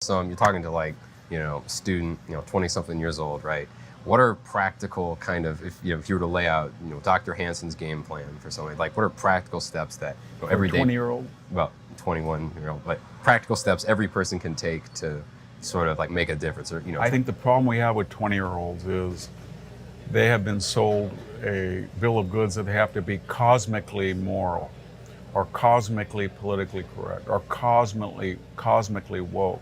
So you're talking to like, student, 20 something years old, right? What are practical kind of, if you were to lay out, Dr. Hanson's game plan for somebody, like what are practical steps that For a every day, 20-year-old? well, 21-year-old, but practical steps every person can take to sort of like make a difference or, I think the problem we have with 20-year-olds is they have been sold a bill of goods that they have to be cosmically moral or cosmically politically correct or cosmically woke.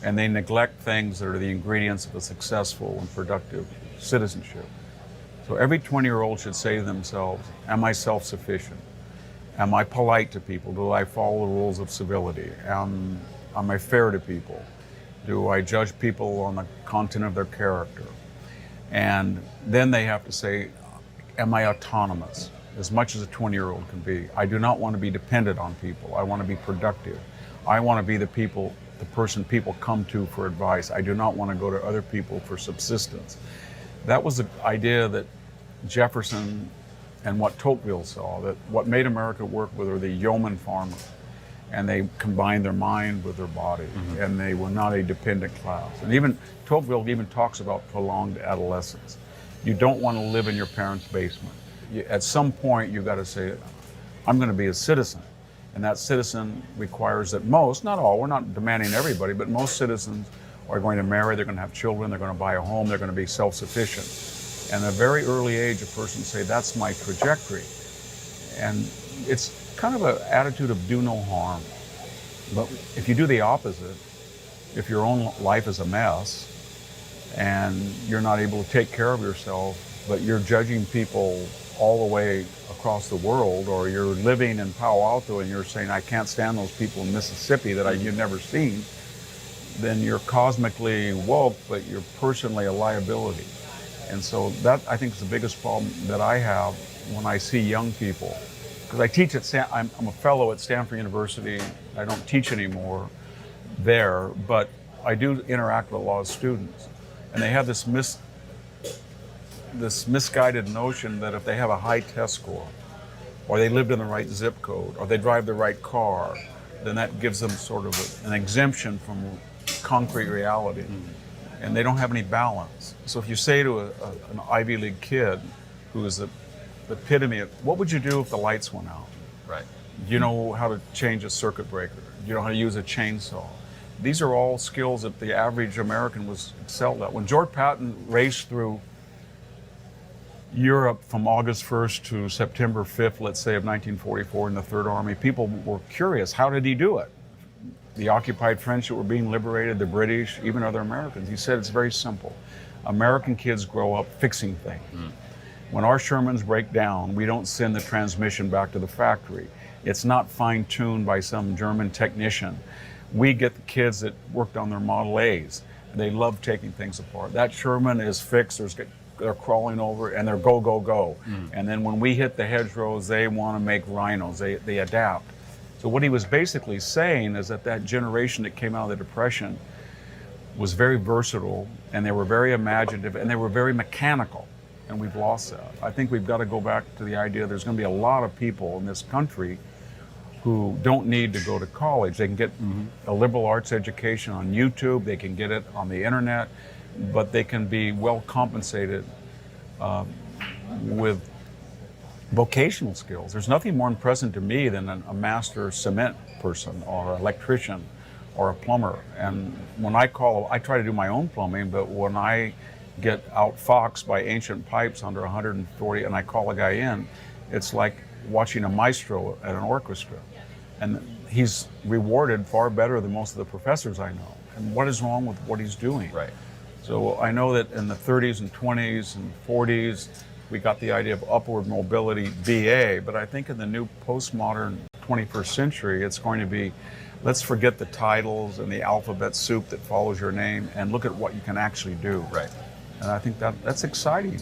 And they neglect things that are the ingredients of a successful and productive citizenship. So every 20-year-old should say to themselves, am I self-sufficient? Am I polite to people? Do I follow the rules of civility? Am I fair to people? Do I judge people on the content of their character? And then they have to say, am I autonomous? As much as a 20-year-old can be. I do not want to be dependent on people. I want to be productive. I want to be the person people come to for advice. I do not want to go to other people for subsistence. That was the idea that Jefferson and what Tocqueville saw, that what made America work were the yeoman farmers. And they combined their mind with their body, and they were not a dependent class. And even Tocqueville even talks about prolonged adolescence. You don't want to live in your parents' basement. At some point, you've got to say, I'm going to be a citizen. And that citizen requires that most, not all, we're not demanding everybody, but most citizens are going to marry, they're going to have children, they're going to buy a home, they're going to be self-sufficient. And at a very early age, a person say, that's my trajectory. And it's kind of an attitude of do no harm. But if you do the opposite, if your own life is a mess and you're not able to take care of yourself, but you're judging people all the way across the world, or you're living in Palo Alto and you're saying, I can't stand those people in Mississippi that you've never seen, then you're cosmically woke, but you're personally a liability. And so that, I think, is the biggest problem that I have when I see young people. Because I teach at I'm a fellow at Stanford University. I don't teach anymore there, but I do interact with a lot of students. And they have this misguided notion that if they have a high test score, or they lived in the right zip code, or they drive the right car, then that gives them sort of an exemption from concrete reality. And they don't have any balance. So if you say to an Ivy League kid who is the epitome of, what would you do if the lights went out? right. Do you know how to change a circuit breaker? Do you know how to use a chainsaw? These are all skills that the average American was excelled at. When George Patton raced through Europe from August 1st to September 5th, let's say, of 1944 in the Third Army, people were curious, how did he do it? The occupied French that were being liberated, the British, even other Americans. He said it's very simple. American kids grow up fixing things. When our Shermans break down, we don't send the transmission back to the factory. It's not fine-tuned by some German technician. We get the kids that worked on their Model A's. They love taking things apart. That Sherman is fixed, they're crawling over, and they're go, go, go. And then when we hit the hedgerows, they want to make rhinos, they adapt. So what he was basically saying is that generation that came out of the Depression was very versatile, and they were very imaginative, and they were very mechanical. And we've lost that. I think we've got to go back to the idea there's going to be a lot of people in this country who don't need to go to college. They can get a liberal arts education on YouTube, they can get it on the internet, but they can be well compensated with vocational skills. There's nothing more impressive to me than a master cement person or an electrician or a plumber. And when I try to do my own plumbing, but when I get outfoxed by ancient pipes under 140 and I call a guy in, it's like watching a maestro at an orchestra. And he's rewarded far better than most of the professors I know. And what is wrong with what he's doing? Right. So I know that in the 30s and 20s and 40s, we got the idea of upward mobility BA, but I think in the new postmodern 21st century, it's going to be, let's forget the titles and the alphabet soup that follows your name and look at what you can actually do. Right. And I think that's exciting.